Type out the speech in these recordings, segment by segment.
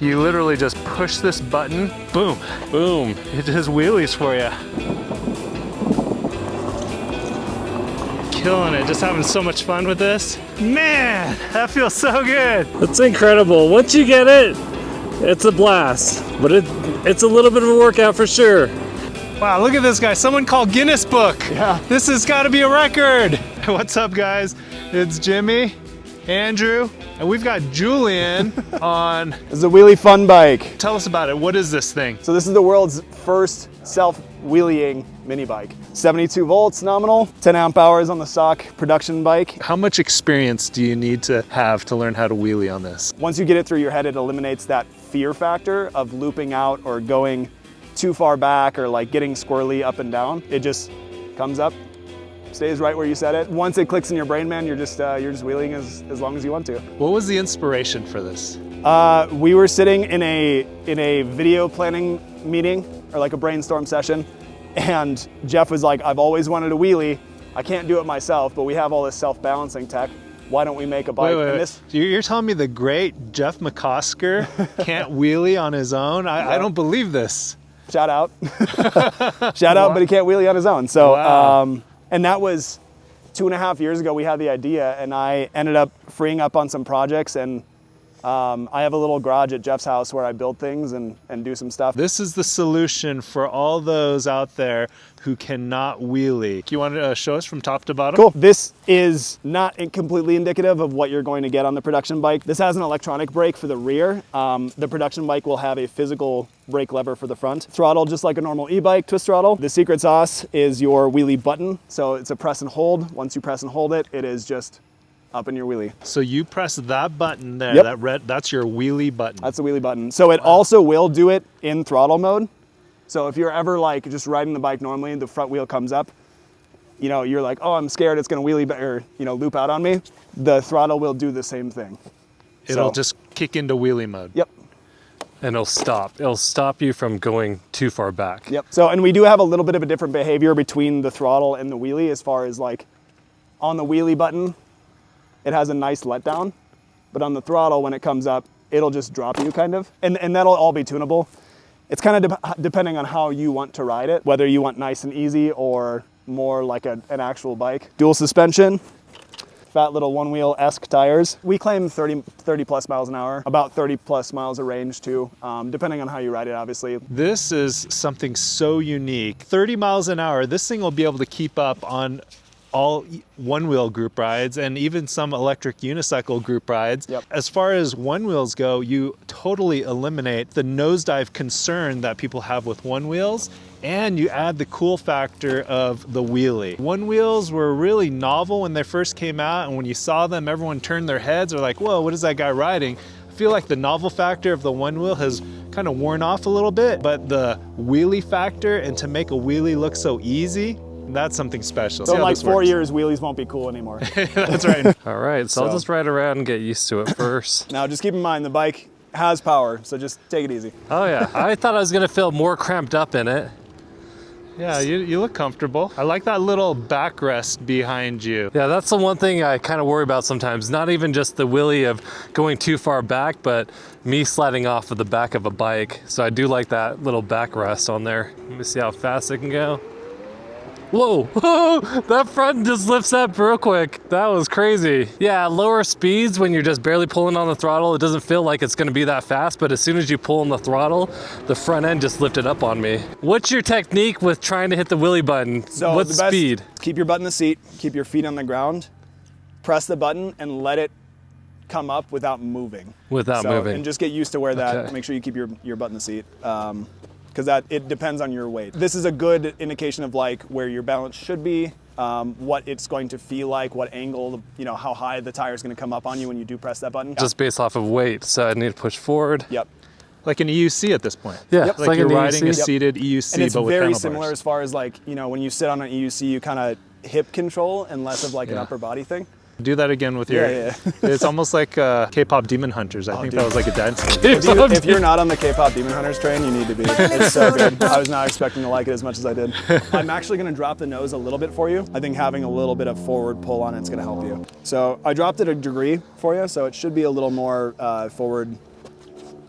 You literally just push this button, boom, boom. It does wheelies for you. Killing it, just having so much fun with this. Man, that feels so good. It's incredible. Once you get it, it's a blast. But it's a little bit of a workout for sure. Wow, look at this guy. Someone called Guinness Book. Yeah. This has got to be a record. What's up, guys? It's Jimmy, Andrew, and we've got Julian on. This is a Wheelie Fun Bike. Tell us about it. What is this thing? So this is the world's first self-wheeling mini bike. 72 volts nominal, 10 amp hours on the stock production bike. How much experience do you need to have to learn how to wheelie on this? Once you get it through your head, it eliminates that fear factor of looping out or going too far back or like getting squirrely up and down. It just comes up, stays right where you set it. Once it clicks in your brain, man, you're just wheeling as long as you want to. What was the inspiration for this? We were sitting in a video planning meeting or like a brainstorm session, and Jeff was like, I've always wanted a wheelie. I can't do it myself, but we have all this self-balancing tech. Why don't we make a bike? Wait. You're telling me the great Jeff McCosker can't wheelie on his own? I don't believe this. Shout out. Shout out, but he can't wheelie on his own. So, wow. And that was 2.5 years ago we had the idea, and I ended up freeing up on some projects, and I have a little garage at Jeff's house where I build things and do some stuff. This is the solution for all those out there who cannot wheelie. You want to show us from top to bottom? Cool. This is not completely indicative of what you're going to get on the production bike. This has an electronic brake for the rear. The production bike will have a physical brake lever for the front. Throttle just like a normal e-bike, twist throttle. The secret sauce is your wheelie button. So it's a press and hold. Once you press and hold it, it is just up in your wheelie. So you press that button there, Yep. that red, that's your wheelie button. That's the wheelie button. So it also will do it in throttle mode. So if you're ever like just riding the bike normally, the front wheel comes up, you know, you're like, oh, I'm scared it's gonna wheelie or loop out on me. The throttle will do the same thing. It'll just kick into wheelie mode. Yep. And it'll stop. It'll stop you from going too far back. Yep. So, and we do have a little bit of a different behavior between the throttle and the wheelie as far as like on the wheelie button, it has a nice letdown, but on the throttle, when it comes up, it'll just drop you kind of. And that'll all be tunable. It's kind of depending on how you want to ride it, whether you want nice and easy or more like an actual bike. Dual suspension, fat little one wheel-esque tires. We claim 30 plus miles an hour, about 30 plus miles of range too, depending on how you ride it, obviously. This is something so unique. 30 miles an hour, this thing will be able to keep up on all one-wheel group rides and even some electric unicycle group rides. Yep. As far as one wheels go, you totally eliminate the nosedive concern that people have with one wheels, and you add the cool factor of the wheelie. One wheels were really novel when they first came out, and when you saw them, everyone turned their heads, or like, whoa, what is that guy riding? I feel like the novel factor of the one wheel has kind of worn off a little bit, but the wheelie factor, and to make a wheelie look so easy, that's something special. So in like 4 years, wheelies won't be cool anymore. That's right. All right, so I'll just ride around and get used to it first. Now just keep in mind, the bike has power, so just take it easy. Oh yeah, I thought I was gonna feel more cramped up in it. Yeah, you look comfortable. I like that little backrest behind you. Yeah, that's the one thing I kind of worry about sometimes. Not even just the wheelie of going too far back, but me sliding off of the back of a bike. So I do like that little backrest on there. Let me see how fast it can go. Whoa, that front just lifts up real quick. That was crazy. Yeah, lower speeds when you're just barely pulling on the throttle, it doesn't feel like it's gonna be that fast, but as soon as you pull on the throttle, the front end just lifted up on me. What's your technique with trying to hit the wheelie button? So what speed? Keep your butt in the seat, keep your feet on the ground, press the button and let it come up without moving. Without moving. And just get used to where that, Okay. make sure you keep your butt in the seat. Because it depends on your weight. This is a good indication of like where your balance should be, what it's going to feel like, what angle, how high the tire is going to come up on you when you do press that button. Just based off of weight, so I need to push forward. Yep. Like an EUC at this point. Yeah, Yep. Like you're riding a EUC. seated EUC, And it's but with very handlebars. similar as far as like, when you sit on an EUC, you kind of hip control and less of like an Yeah. upper body thing. Do that again with your. Yeah. It's almost like K-pop Demon Hunters. I think dude. that was like a dance. If you're not on the K-pop Demon Hunters train, you need to be. It's so good. I was not expecting to like it as much as I did. I'm actually going to drop the nose a little bit for you. I think having a little bit of forward pull on it's going to help you. So I dropped it a degree for you, so it should be a little more forward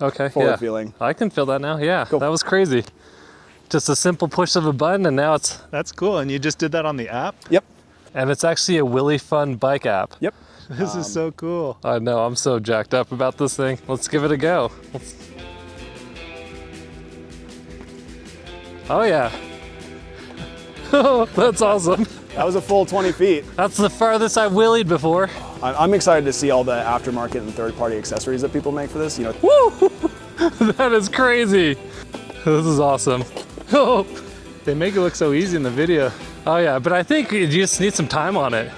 Okay, forward yeah. feeling. I can feel that now, yeah. Cool. That was crazy. Just a simple push of a button and now it's... That's cool. And you just did that on the app? Yep. And it's actually a Wheelie Fun Bike app. Yep. This is so cool. I know, I'm so jacked up about this thing. Let's give it a go. Oh yeah. Oh, that's awesome. That was a full 20 feet. That's the farthest I've wheelied before. I'm excited to see all the aftermarket and third-party accessories that people make for this. You know, Woo! That is crazy. This is awesome. Oh. They make it look so easy in the video. Oh yeah, but I think you just need some time on it.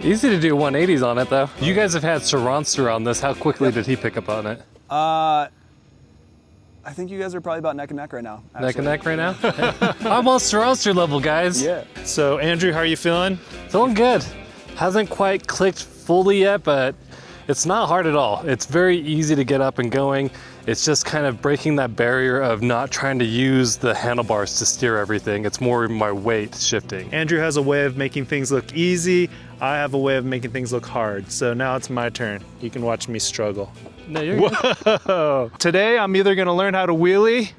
Easy to do 180s on it though. You guys have had Saranster on this. How quickly did he pick up on it? I think you guys are probably about neck and neck right now. Actually. Neck and neck right now? I'm on Saranster level, guys. Yeah. So Andrew, how are you feeling? Feeling good. Hasn't quite clicked fully yet, but it's not hard at all. It's very easy to get up and going. It's just kind of breaking that barrier of not trying to use the handlebars to steer everything. It's more my weight shifting. Andrew has a way of making things look easy. I have a way of making things look hard. So now it's my turn. You can watch me struggle. No, you're good. Whoa! Today I'm either gonna learn how to wheelie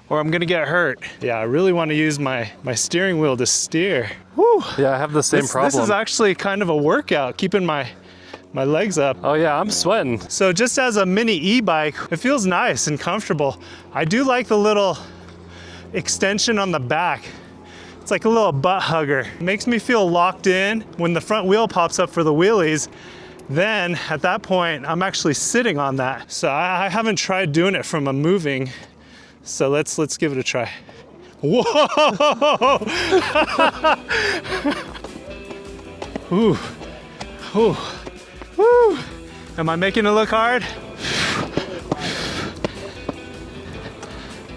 or I'm gonna get hurt. Yeah, I really want to use my steering wheel to steer. Woo! Yeah, I have the same problem. This is actually kind of a workout, keeping my legs up. Oh yeah, I'm sweating. So just as a mini e-bike, it feels nice and comfortable. I do like the little extension on the back. It's like a little butt hugger. It makes me feel locked in. When the front wheel pops up for the wheelies, then at that point, I'm actually sitting on that. So I haven't tried doing it from a moving. So let's give it a try. Whoa! Ooh. Ooh. Woo! Am I making it look hard? All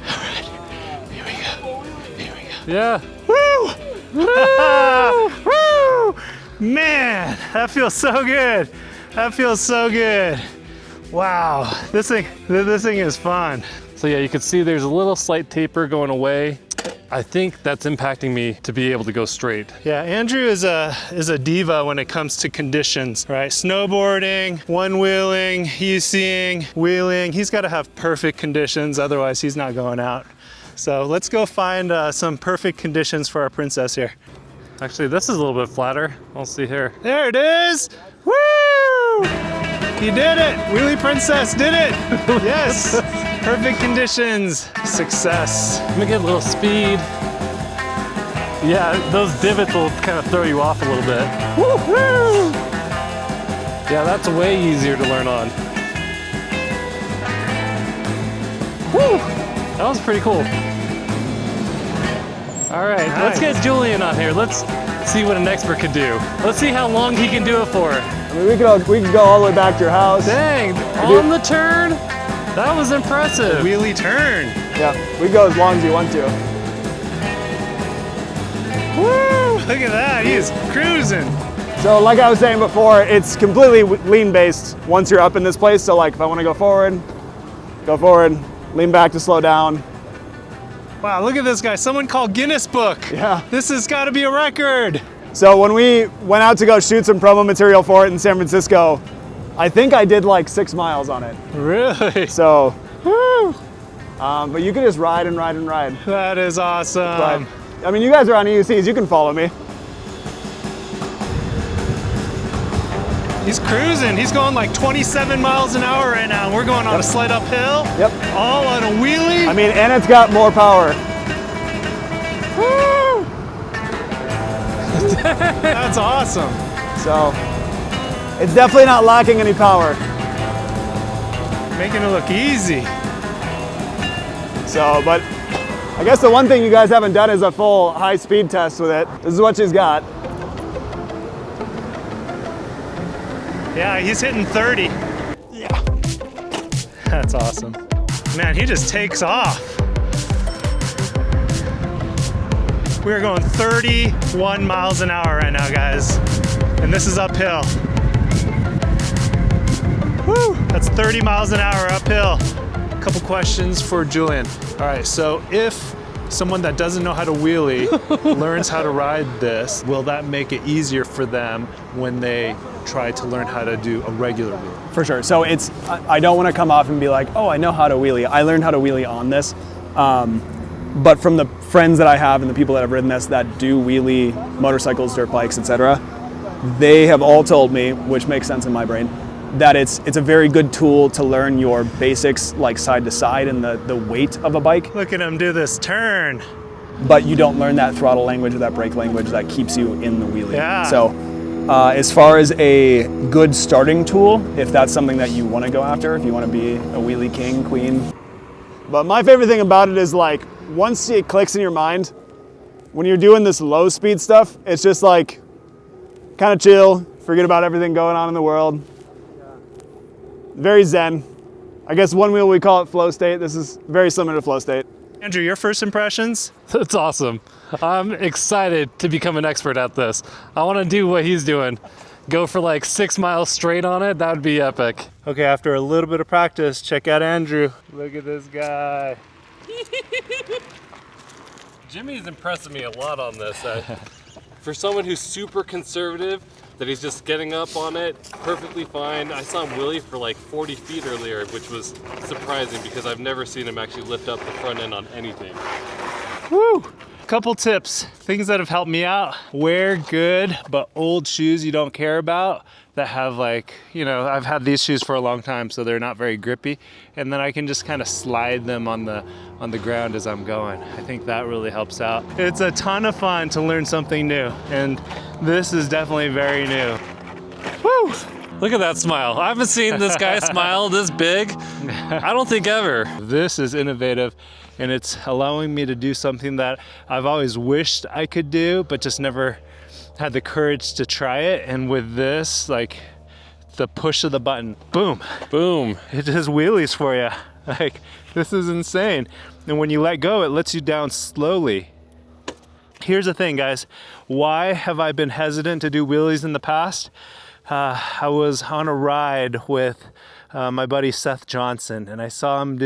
right, here we go. Here we go. Yeah. Woo! Woo! Woo! Man, that feels so good. That feels so good. Wow, this thing is fun. So yeah, you can see there's a little slight taper going away. I think that's impacting me to be able to go straight. Yeah, Andrew is a diva when it comes to conditions, right? Snowboarding, one-wheeling, UCing, wheeling. He's got to have perfect conditions, otherwise he's not going out. So let's go find some perfect conditions for our princess here. Actually, this is a little bit flatter. I'll see here. There it is! Woo! You did it! Wheelie Princess did it! Yes! Perfect conditions. Success. Let me get a little speed. Yeah, those divots will kind of throw you off a little bit. Woo-hoo! Yeah, that's way easier to learn on. Woo! That was pretty cool. All right, Let's get Julian on here. Let's see what an expert could do. Let's see how long he can do it for. I mean, we could go all the way back to your house. Dang, on the turn? That was impressive. Wheelie turn. Yeah, we can go as long as you want to. Woo! Look at that, he's cruising. So like I was saying before, it's completely lean based once you're up in this place. So like if I want to go forward, lean back to slow down. Wow, look at this guy. Someone called Guinness Book. Yeah. This has got to be a record. So when we went out to go shoot some promo material for it in San Francisco, I think I did like 6 miles on it. Really? So, Woo! but you can just ride and ride and ride. That is awesome. But, I mean, you guys are on EUCs, you can follow me. He's cruising. He's going like 27 miles an hour right now. We're going on a slight uphill. Yep. All on a wheelie. I mean, and it's got more power. Woo! That's awesome. So, it's definitely not lacking any power. Making it look easy. So, but I guess the one thing you guys haven't done is a full high speed test with it. This is what she's got. Yeah, he's hitting 30. Yeah. That's awesome. Man, he just takes off. We're going 31 miles an hour right now, guys. And this is uphill. Woo! That's 30 miles an hour uphill. A couple questions for Julian. All right, so if someone that doesn't know how to wheelie learns how to ride this, will that make it easier for them when they try to learn how to do a regular wheelie? For sure. So it's, I don't want to come off and be like, oh, I know how to wheelie. I learned how to wheelie on this. But from the friends that I have and the people that have ridden this that do wheelie motorcycles, dirt bikes, etc., they have all told me, which makes sense in my brain, that it's a very good tool to learn your basics, like side to side and the weight of a bike. Look at him do this turn. But you don't learn that throttle language or that brake language that keeps you in the wheelie. Yeah. So as far as a good starting tool, if that's something that you want to go after, if you want to be a wheelie king, queen. But my favorite thing about it is, like, once it clicks in your mind, when you're doing this low speed stuff, it's just like kind of chill, forget about everything going on in the world. Very zen. I guess one wheel we call it flow state. This is very similar to flow state. Andrew, your first impressions? That's awesome. I'm excited to become an expert at this. I want to do what he's doing. Go for like 6 miles straight on it. That would be epic. Okay, after a little bit of practice, check out Andrew. Look at this guy. Jimmy's impressing me a lot on this. For someone who's super conservative, that he's just getting up on it perfectly fine. I saw him wheelie for like 40 feet earlier, which was surprising because I've never seen him actually lift up the front end on anything. Woo! Couple tips, things that have helped me out. Wear good but old shoes you don't care about that have, like, you know, I've had these shoes for a long time, so they're not very grippy, and then I can just kind of slide them on the ground as I'm going. I think that really helps out. It's a ton of fun to learn something new, and this is definitely very new. Woo! Look at that smile. I haven't seen this guy smile this big, I don't think ever. This is innovative, and it's allowing me to do something that I've always wished I could do, but just never had the courage to try it. And with this, like, the push of the button, boom, Boom. it does wheelies for you. Like, this is insane. And when you let go, it lets you down slowly. Here's the thing, guys. Why have I been hesitant to do wheelies in the past? I was on a ride with my buddy Seth Johnson, and I saw him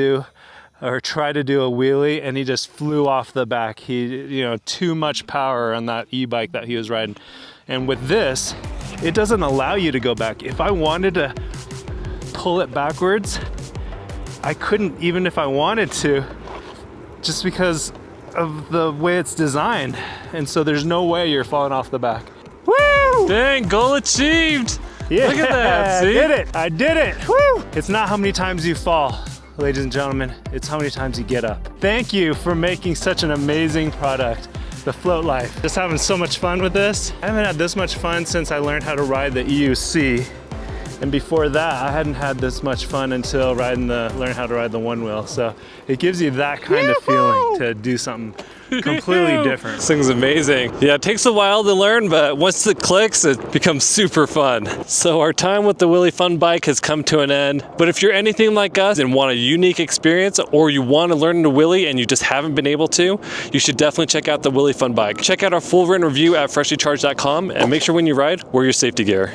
try to do a wheelie, and he just flew off the back. Too much power on that e-bike that he was riding. And with this, it doesn't allow you to go back. If I wanted to pull it backwards, I couldn't, even if I wanted to, just because of the way it's designed. And so there's no way you're falling off the back. Woo! Dang, goal achieved. Yeah, Look at that, see? I did it. Woo! It's not how many times you fall, ladies and gentlemen, it's how many times you get up. Thank you for making such an amazing product, the Float Life. Just having so much fun with this. I haven't had this much fun since I learned how to ride the EUC. And before that, I hadn't had this much fun until learning how to ride the one wheel. So it gives you that kind of feeling to do something completely different. This thing's amazing. Yeah, it takes a while to learn, but once it clicks, it becomes super fun. So our time with the Wheelie Fun Bike has come to an end. But if you're anything like us and want a unique experience, or you want to learn to wheelie and you just haven't been able to, you should definitely check out the Wheelie Fun Bike. Check out our full written review at freshlycharged.com, and make sure when you ride, wear your safety gear.